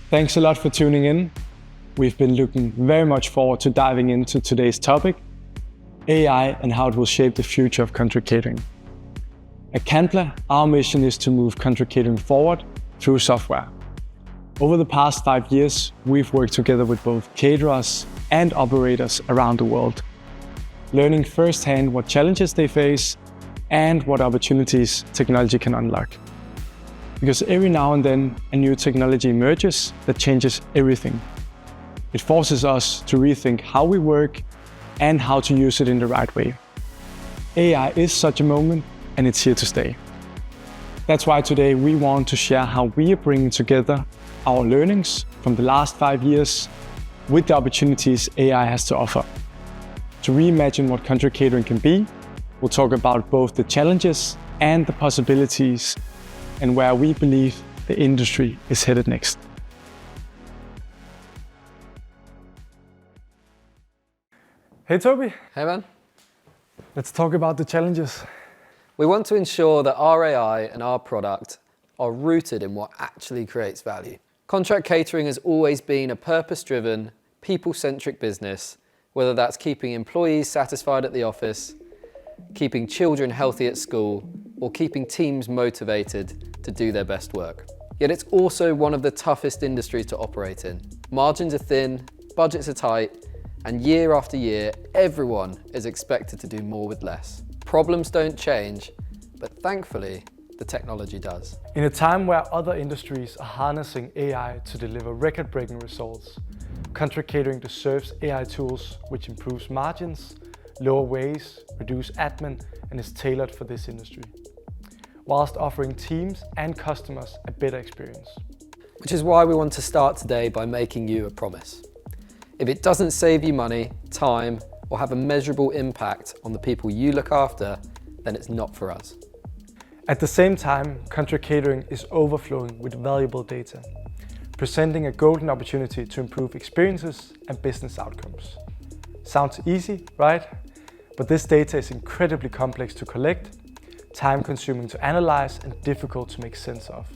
Thanks a lot for tuning in. We've been looking very much forward to diving into today's topic, AI and how it will shape the future of country catering. At Kanpla, our mission is to move country catering forward through software. Over the past 5 years, we've worked together with both caterers and operators around the world, learning firsthand what challenges they face and what opportunities technology can unlock. Because every now and then, a new technology emerges that changes everything. It forces us to rethink how we work and how to use it in the right way. AI is such a moment, and it's here to stay. That's why today we want to share how we are bringing together our learnings from the last 5 years with the opportunities AI has to offer. To reimagine what country catering can be, we'll talk about both the challenges and the possibilities, and where we believe the industry is headed next. Hey Toby. Hey man. Let's talk about the challenges. We want to ensure that our AI and our product are rooted in what actually creates value. Contract catering has always been a purpose-driven, people-centric business, whether that's keeping employees satisfied at the office, keeping children healthy at school, or keeping teams motivated to do their best work. Yet it's also one of the toughest industries to operate in. Margins are thin, budgets are tight, and year after year, everyone is expected to do more with less. Problems don't change, but thankfully, the technology does. In a time where other industries are harnessing AI to deliver record-breaking results, country catering deserves AI tools which improves margins, lower waste, reduce admin, and is tailored for this industry, whilst offering teams and customers a better experience. Which is why we want to start today by making you a promise. If it doesn't save you money, time, or have a measurable impact on the people you look after, then it's not for us. At the same time, country catering is overflowing with valuable data, presenting a golden opportunity to improve experiences and business outcomes. Sounds easy, right? But this data is incredibly complex to collect, time-consuming to analyze, and difficult to make sense of.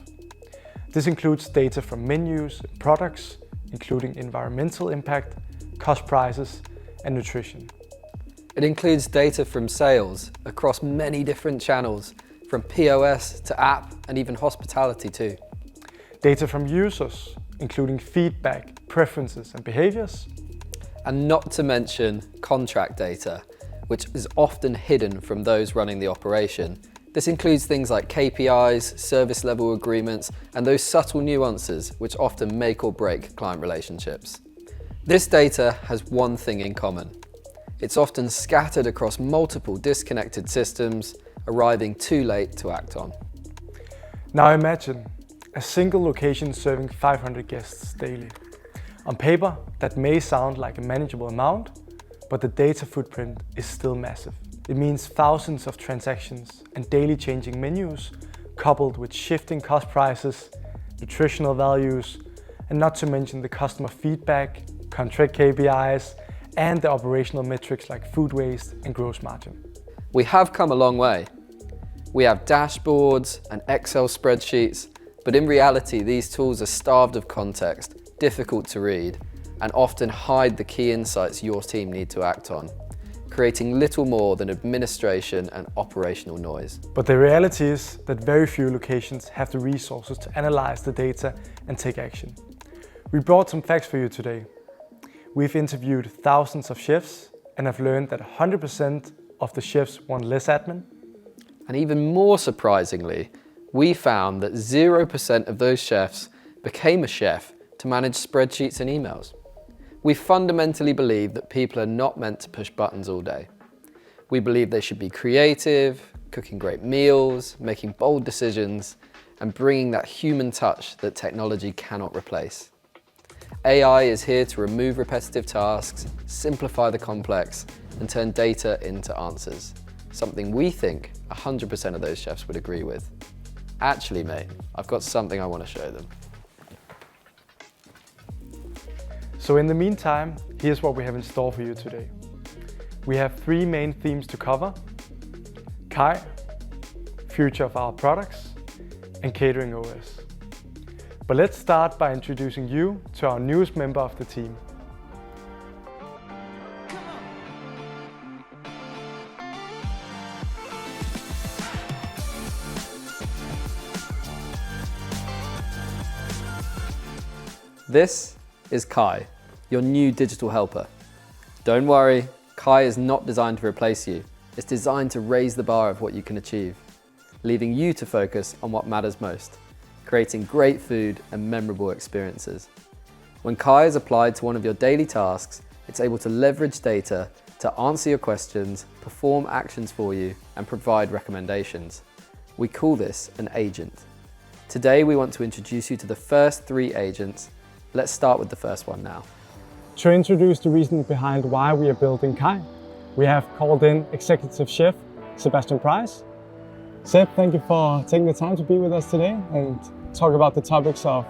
This includes data from menus and products, including environmental impact, cost prices, and nutrition. It includes data from sales across many different channels, from POS to app and even hospitality too. Data from users, including feedback, preferences, and behaviors. And not to mention contract data, which is often hidden from those running the operation. This includes things like KPIs, service level agreements, and those subtle nuances which often make or break client relationships. This data has one thing in common. It's often scattered across multiple disconnected systems, arriving too late to act on. Now imagine a single location serving 500 guests daily. On paper, that may sound like a manageable amount, but the data footprint is still massive. It means thousands of transactions and daily changing menus, coupled with shifting cost prices, nutritional values, and not to mention the customer feedback, contract KPIs, and the operational metrics like food waste and gross margin. We have come a long way. We have dashboards and Excel spreadsheets, but in reality, these tools are starved of context, difficult to read, and often hide the key insights your team need to act on, creating little more than administration and operational noise. But the reality is that very few locations have the resources to analyze the data and take action. We brought some facts for you today. We've interviewed thousands of chefs and have learned that 100% of the chefs want less admin. And even more surprisingly, we found that 0% of those chefs became a chef to manage spreadsheets and emails. We fundamentally believe that people are not meant to push buttons all day. We believe they should be creative, cooking great meals, making bold decisions, and bringing that human touch that technology cannot replace. AI is here to remove repetitive tasks, simplify the complex, and turn data into answers, something we think 100% of those chefs would agree with. Actually, mate, I've got something I want to show them. So in the meantime, here's what we have in store for you today. We have 3 main themes to cover: Kai, future of our products, and catering OS. But let's start by introducing you to our newest member of the team. This is Kai, your new digital helper. Don't worry, Kai is not designed to replace you. It's designed to raise the bar of what you can achieve, leaving you to focus on what matters most, creating great food and memorable experiences. When Kai is applied to one of your daily tasks, it's able to leverage data to answer your questions, perform actions for you, and provide recommendations. We call this an agent. Today, we want to introduce you to the first 3 agents. Let's start with the first one now. To introduce the reason behind why we are building Kai, we have called in Executive Chef Sebastian Price. Seb, thank you for taking the time to be with us today and talk about the topics of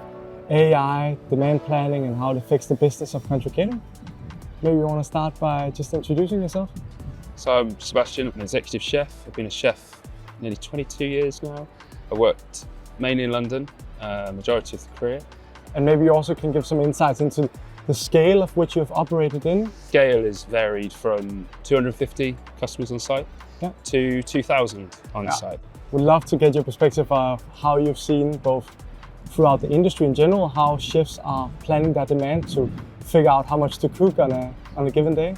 AI, demand planning, and how to fix the business of country catering. Maybe you want to start by just introducing yourself? So I'm Sebastian, I'm an executive chef. I've been a chef nearly 22 years now. I worked mainly in London, majority of the career. And maybe you also can give some insights into the scale of which you have operated in. Scale is varied from 250 customers on site to 2,000 on site. Would love to get your perspective of how you've seen both throughout the industry in general, how chefs are planning that demand to figure out how much to cook on a given day.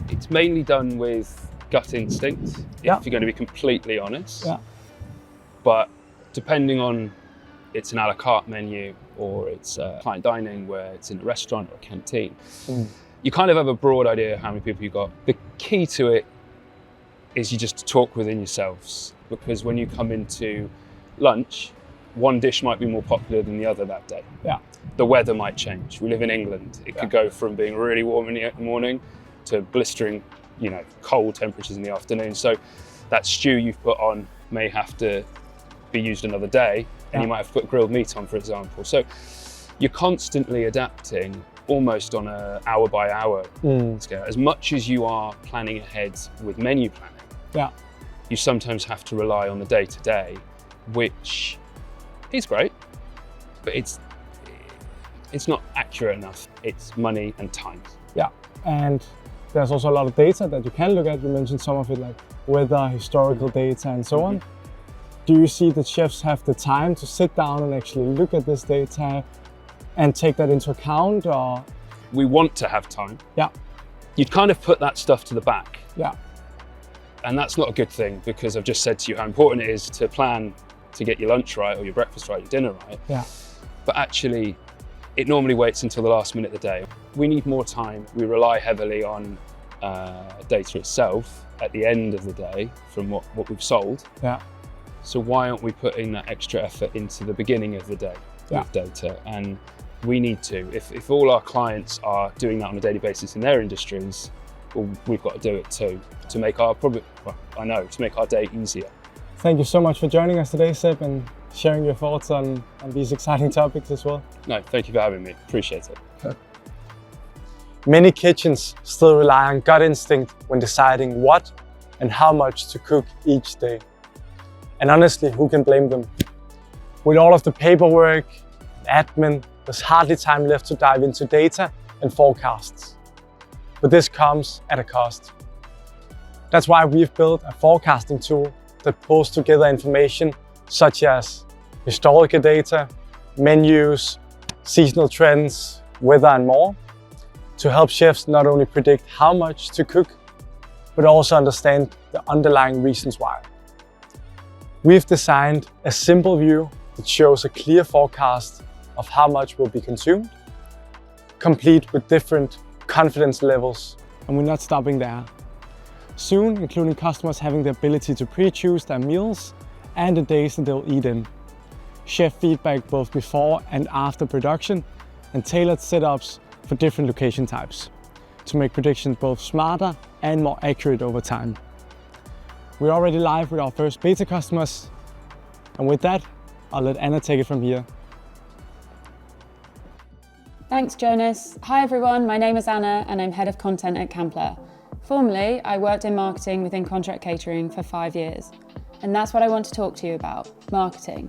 It's mainly done with gut instinct, if you're going to be completely honest. But depending on it's an a la carte menu or it's client dining where it's in a restaurant or a canteen, you kind of have a broad idea how many people you've got. The key to it is you just talk within yourselves, because when you come into lunch, one dish might be more popular than the other that day. The weather might change. We live in England. It could go from being really warm in the morning to blistering, cold temperatures in the afternoon. So that stew you've put on may have to be used another day, and you might have to put grilled meat on, for example. So you're constantly adapting almost on an hour by hour scale. As much as you are planning ahead with menu planning, you sometimes have to rely on the day to day, which is great, but it's not accurate enough. It's money and time. And there's also a lot of data that you can look at. You mentioned some of it, like weather, historical data, and so on. Do you see that chefs have the time to sit down and actually look at this data and take that into account? Or we want to have time. You'd kind of put that stuff to the back. And that's not a good thing, because I've just said to you how important it is to plan to get your lunch right or your breakfast right, your dinner right. But actually, it normally waits until the last minute of the day. We need more time. We rely heavily on data itself at the end of the day from what we've sold. So why aren't we putting that extra effort into the beginning of the day with data? And we need to. If all our clients are doing that on a daily basis in their industries, well, we've got to do it too, to make our to make our day easier. Thank you so much for joining us today, Seb, and sharing your thoughts on these exciting topics as well. No, thank you for having me. Appreciate it. Many kitchens still rely on gut instinct when deciding what and how much to cook each day. And honestly, who can blame them? With all of the paperwork, admin, there's hardly time left to dive into data and forecasts. But this comes at a cost. That's why we've built a forecasting tool that pulls together information such as historical data, menus, seasonal trends, weather, and more, to help chefs not only predict how much to cook, but also understand the underlying reasons why. We've designed a simple view that shows a clear forecast of how much will be consumed, complete with different confidence levels. And we're not stopping there. Soon, including customers having the ability to pre-choose their meals and the days that they'll eat in. Chef feedback both before and after production, and tailored setups for different location types to make predictions both smarter and more accurate over time. We're already live with our first beta customers, and with that, I'll let Anna take it from here. Thanks, Jonas. Hi everyone, my name is Anna and I'm Head of Content at Kanpla. Formerly, I worked in marketing within contract catering for 5 years. And that's what I want to talk to you about, marketing.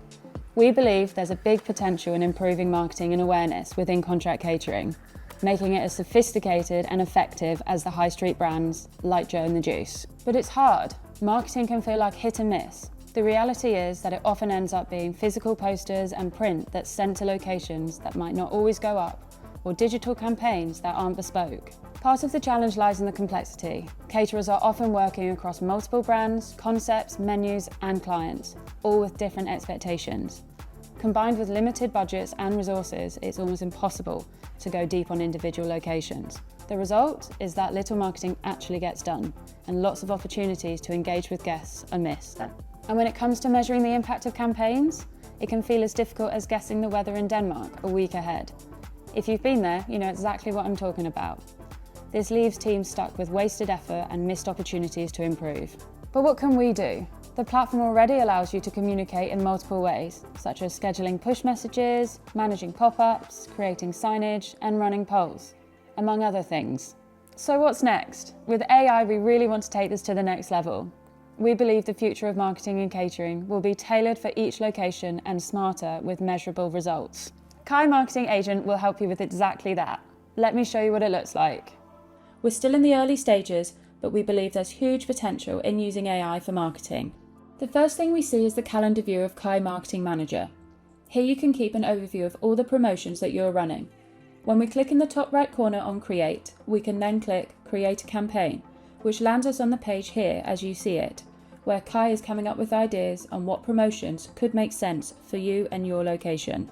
We believe there's a big potential in improving marketing and awareness within contract catering, making it as sophisticated and effective as the high street brands like Joe and the Juice. But it's hard. Marketing can feel like hit and miss. The reality is that it often ends up being physical posters and print that's sent to locations that might not always go up, or digital campaigns that aren't bespoke. Part of the challenge lies in the complexity. Caterers are often working across multiple brands, concepts, menus, and clients, all with different expectations. Combined with limited budgets and resources, it's almost impossible to go deep on individual locations. The result is that little marketing actually gets done, and lots of opportunities to engage with guests are missed. And when it comes to measuring the impact of campaigns, it can feel as difficult as guessing the weather in Denmark a week ahead. If you've been there, you know exactly what I'm talking about. This leaves teams stuck with wasted effort and missed opportunities to improve. But what can we do? The platform already allows you to communicate in multiple ways, such as scheduling push messages, managing pop-ups, creating signage, and running polls, among other things. So what's next? With AI, we really want to take this to the next level. We believe the future of marketing and catering will be tailored for each location and smarter with measurable results. Kai Marketing Agent will help you with exactly that. Let me show you what it looks like. We're still in the early stages, but we believe there's huge potential in using AI for marketing. The first thing we see is the calendar view of Kai Marketing Manager. Here you can keep an overview of all the promotions that you're running. When we click in the top right corner on Create, we can then click Create a Campaign, which lands us on the page here as you see it, where Kai is coming up with ideas on what promotions could make sense for you and your location.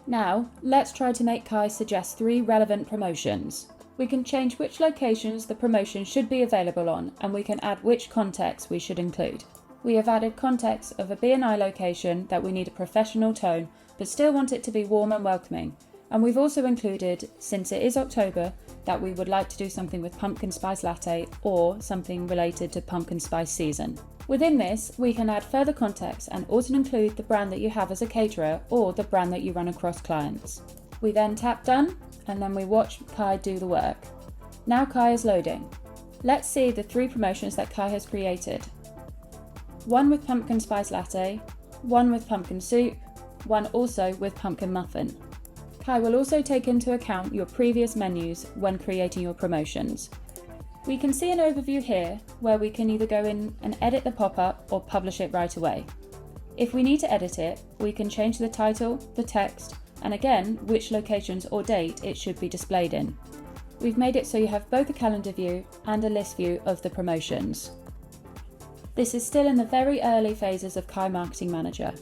Now, let's try to make Kai suggest 3 relevant promotions. We can change which locations the promotion should be available on, and we can add which context we should include. We have added context of a B&I location that we need a professional tone, but still want it to be warm and welcoming. And we've also included, since it is October, that we would like to do something with pumpkin spice latte or something related to pumpkin spice season. Within this, we can add further context and also include the brand that you have as a caterer or the brand that you run across clients. We then tap done and then we watch Kai do the work. Now Kai is loading. Let's see the 3 promotions that Kai has created. One with pumpkin spice latte, one with pumpkin soup, one also with pumpkin muffin. Kai will also take into account your previous menus when creating your promotions. We can see an overview here where we can either go in and edit the pop-up or publish it right away. If we need to edit it, we can change the title, the text, and again, which locations or date it should be displayed in. We've made it so you have both a calendar view and a list view of the promotions. This is still in the very early phases of Kai Marketing Manager.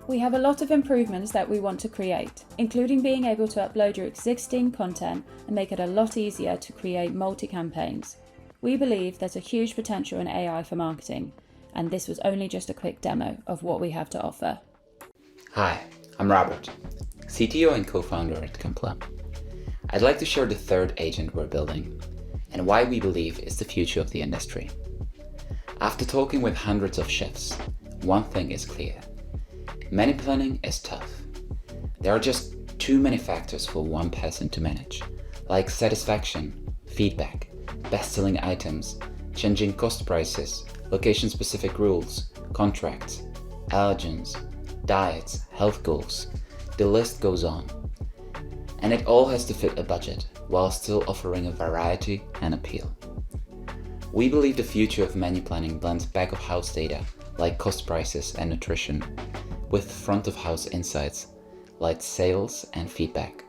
We have a lot of improvements that we want to create, including being able to upload your existing content and make it a lot easier to create multi-campaigns. We believe there's a huge potential in AI for marketing, and this was only just a quick demo of what we have to offer. Hi, I'm Robert, CTO and co-founder at Kanpla. I'd like to share the third agent we're building and why we believe it's the future of the industry. After talking with hundreds of chefs, one thing is clear. Menu planning is tough. There are just too many factors for one person to manage, like satisfaction, feedback, best-selling items, changing cost prices, location-specific rules, contracts, allergens, diets, health goals. The list goes on. And it all has to fit a budget, while still offering a variety and appeal. We believe the future of menu planning blends back-of-house data, like cost prices and nutrition, with front-of-house insights, like sales and feedback.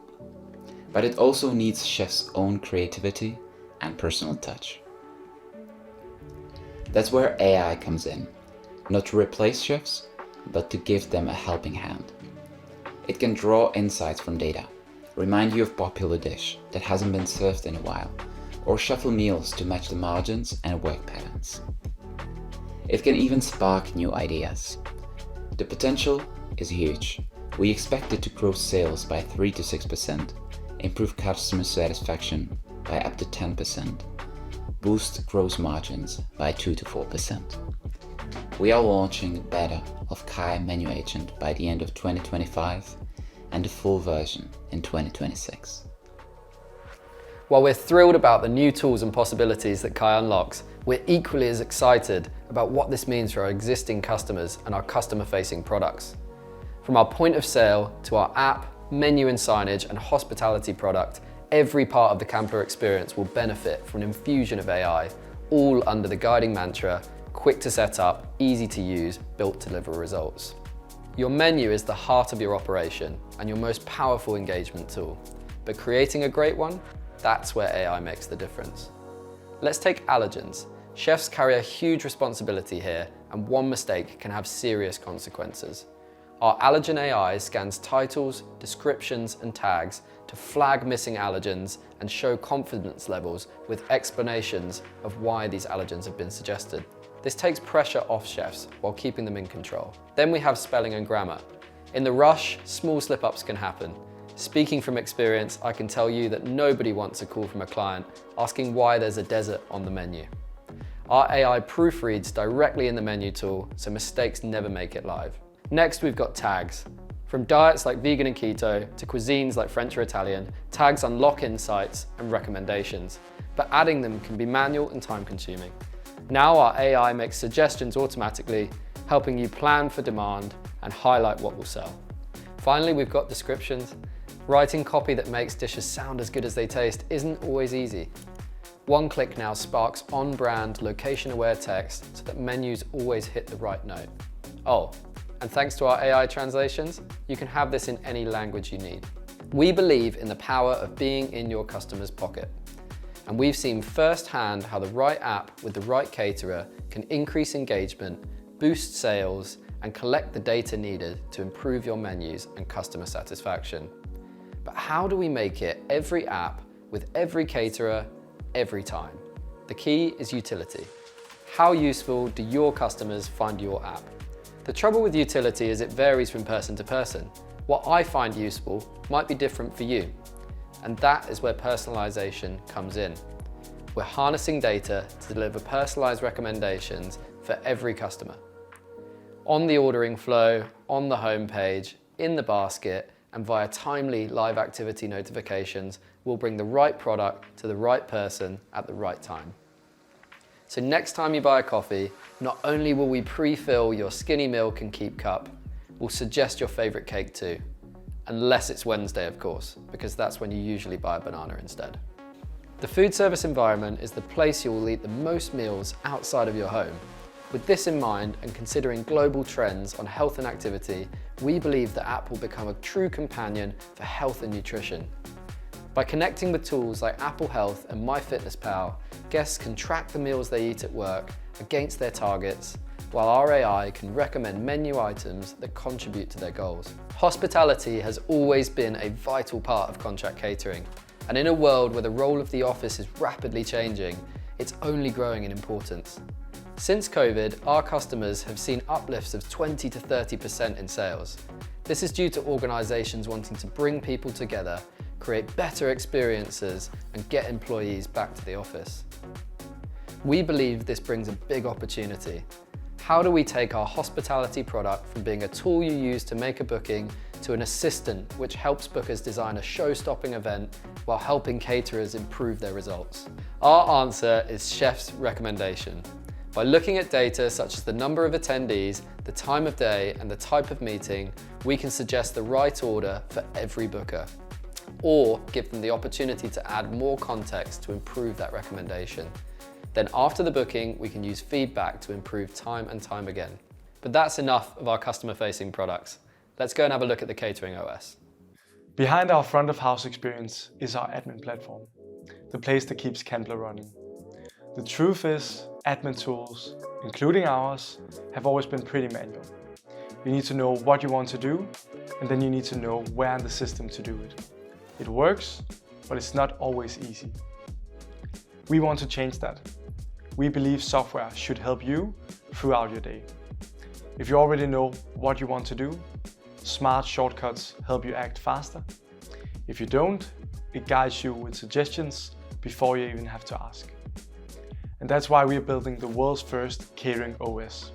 But it also needs chefs' own creativity and personal touch. That's where AI comes in, not to replace chefs, but to give them a helping hand. It can draw insights from data, remind you of a popular dish that hasn't been served in a while, or shuffle meals to match the margins and work patterns. It can even spark new ideas. The potential is huge. We expect it to grow sales by 3 to 6%, improve customer satisfaction by up to 10%, boost gross margins by 2 to 4%. We are launching beta of Kai Menu Agent by the end of 2025 and the full version in 2026. While we're thrilled about the new tools and possibilities that Kai unlocks, we're equally as excited about what this means for our existing customers and our customer-facing products. From our point of sale to our app, menu and signage, and hospitality product, every part of the Kanpla experience will benefit from an infusion of AI, all under the guiding mantra, quick to set up, easy to use, built to deliver results. Your menu is the heart of your operation and your most powerful engagement tool. But creating a great one, that's where AI makes the difference. Let's take allergens. Chefs carry a huge responsibility here, and one mistake can have serious consequences. Our allergen AI scans titles, descriptions, and tags to flag missing allergens and show confidence levels with explanations of why these allergens have been suggested. This takes pressure off chefs while keeping them in control. Then we have spelling and grammar. In the rush, small slip-ups can happen. Speaking from experience, I can tell you that nobody wants a call from a client asking why there's a desert on the menu. Our AI proofreads directly in the menu tool, so mistakes never make it live. Next, we've got tags. From diets like vegan and keto to cuisines like French or Italian, tags unlock insights and recommendations, but adding them can be manual and time-consuming. Now our AI makes suggestions automatically, helping you plan for demand and highlight what will sell. Finally, we've got descriptions. Writing copy that makes dishes sound as good as they taste isn't always easy. One click now sparks on-brand, location-aware text so that menus always hit the right note. Oh, and thanks to our AI translations, you can have this in any language you need. We believe in the power of being in your customer's pocket. And we've seen firsthand how the right app with the right caterer can increase engagement, boost sales, and collect the data needed to improve your menus and customer satisfaction. But how do we make it every app with every caterer, every time? The key is utility. How useful do your customers find your app? The trouble with utility is it varies from person to person. What I find useful might be different for you. And that is where personalization comes in. We're harnessing data to deliver personalized recommendations for every customer. On the ordering flow, on the homepage, in the basket, and via timely live activity notifications, we'll bring the right product to the right person at the right time. So next time you buy a coffee, not only will we pre-fill your skinny milk and keep cup, we'll suggest your favorite cake too. Unless it's Wednesday, of course, because that's when you usually buy a banana instead. The food service environment is the place you will eat the most meals outside of your home. With this in mind, and considering global trends on health and activity, we believe the app will become a true companion for health and nutrition. By connecting with tools like Apple Health and MyFitnessPal, guests can track the meals they eat at work against their targets, while our AI can recommend menu items that contribute to their goals. Hospitality has always been a vital part of contract catering, and in a world where the role of the office is rapidly changing, it's only growing in importance. Since COVID, our customers have seen uplifts of 20 to 30% in sales. This is due to organizations wanting to bring people together, create better experiences, and get employees back to the office. We believe this brings a big opportunity. How do we take our hospitality product from being a tool you use to make a booking to an assistant which helps bookers design a show-stopping event while helping caterers improve their results? Our answer is Chef's recommendation. By looking at data such as the number of attendees, the time of day, and the type of meeting, we can suggest the right order for every booker, or give them the opportunity to add more context to improve that recommendation. Then after the booking, we can use feedback to improve time and time again. But that's enough of our customer-facing products. Let's go and have a look at the Catering OS. Behind our front of house experience is our admin platform, the place that keeps Kanpla running. The truth is, admin tools, including ours, have always been pretty manual. You need to know what you want to do, and then you need to know where in the system to do it. It works, but it's not always easy. We want to change that. We believe software should help you throughout your day. If you already know what you want to do, smart shortcuts help you act faster. If you don't, it guides you with suggestions before you even have to ask. And that's why we are building the world's first catering OS.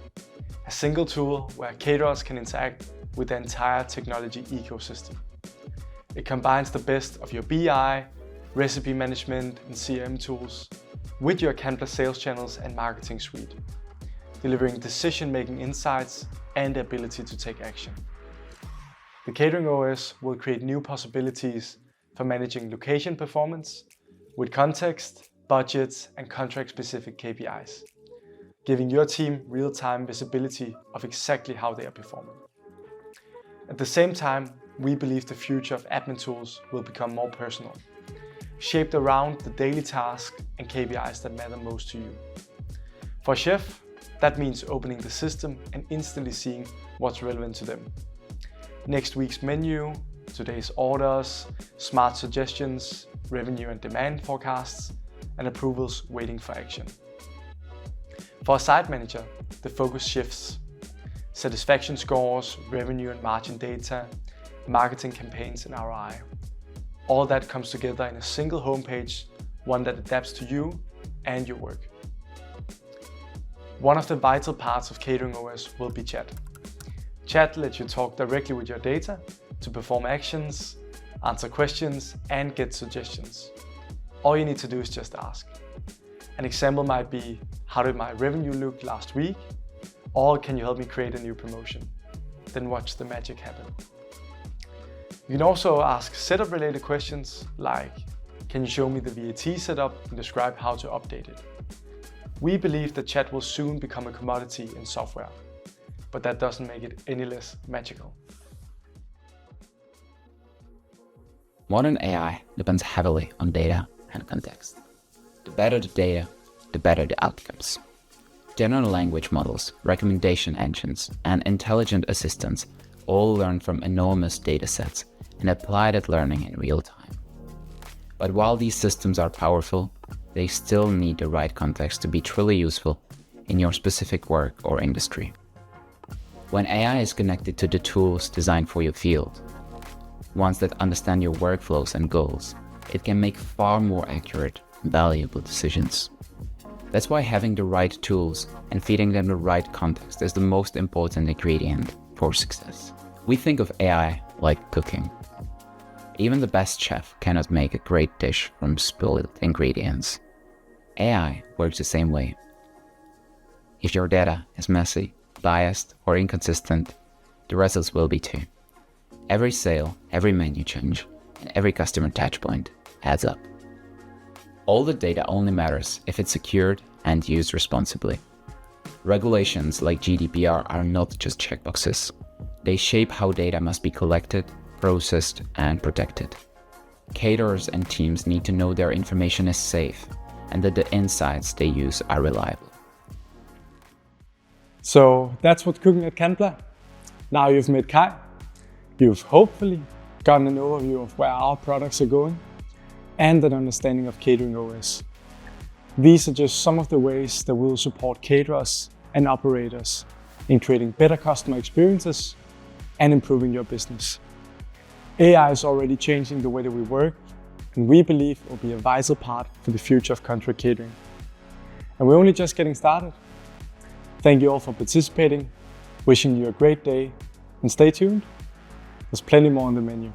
a single tool where caterers can interact with the entire technology ecosystem. It combines the best of your BI, recipe management and CRM tools with your Kanpla sales channels and marketing suite, delivering decision-making insights and the ability to take action. The Catering OS will create new possibilities for managing location performance with context, budgets and contract-specific KPIs, giving your team real-time visibility of exactly how they are performing. At the same time, we believe the future of admin tools will become more personal, shaped around the daily tasks and KPIs that matter most to you. For a chef, that means opening the system and instantly seeing what's relevant to them. Next week's menu, today's orders, smart suggestions, revenue and demand forecasts, and approvals waiting for action. For a site manager, the focus shifts. Satisfaction scores, revenue and margin data, marketing campaigns and ROI. All that comes together in a single homepage, one that adapts to you and your work. One of the vital parts of Catering OS will be chat. Chat lets you talk directly with your data to perform actions, answer questions and get suggestions. All you need to do is just ask. An example might be, how did my revenue look last week? Or can you help me create a new promotion? Then watch the magic happen. You can also ask setup related questions like, can you show me the VAT setup and describe how to update it? We believe that chat will soon become a commodity in software, but that doesn't make it any less magical. Modern AI depends heavily on data and context. The better the data, the better the outcomes. General language models, recommendation engines, and intelligent assistants all learn from enormous datasets and apply that learning in real time. But while these systems are powerful, they still need the right context to be truly useful in your specific work or industry. When AI is connected to the tools designed for your field, ones that understand your workflows and goals, it can make far more accurate, valuable decisions. That's why having the right tools and feeding them the right context is the most important ingredient for success. We think of AI like cooking. Even the best chef cannot make a great dish from spilled ingredients. AI works the same way. If your data is messy, biased, or inconsistent, the results will be too. Every sale, every menu change, and every customer touchpoint adds up. All the data only matters if it's secured and used responsibly. Regulations like GDPR are not just checkboxes. They shape how data must be collected, processed, and protected. Caterers and teams need to know their information is safe and that the insights they use are reliable. So that's what's cooking at Kanpla. Now you've met Kai. You've hopefully gotten an overview of where our products are going and an understanding of Catering OS. These are just some of the ways that we'll support caterers and operators in creating better customer experiences and improving your business. AI is already changing the way that we work, and we believe it will be a vital part for the future of contract catering. And we're only just getting started. Thank you all for participating, wishing you a great day, and stay tuned. There's plenty more on the menu.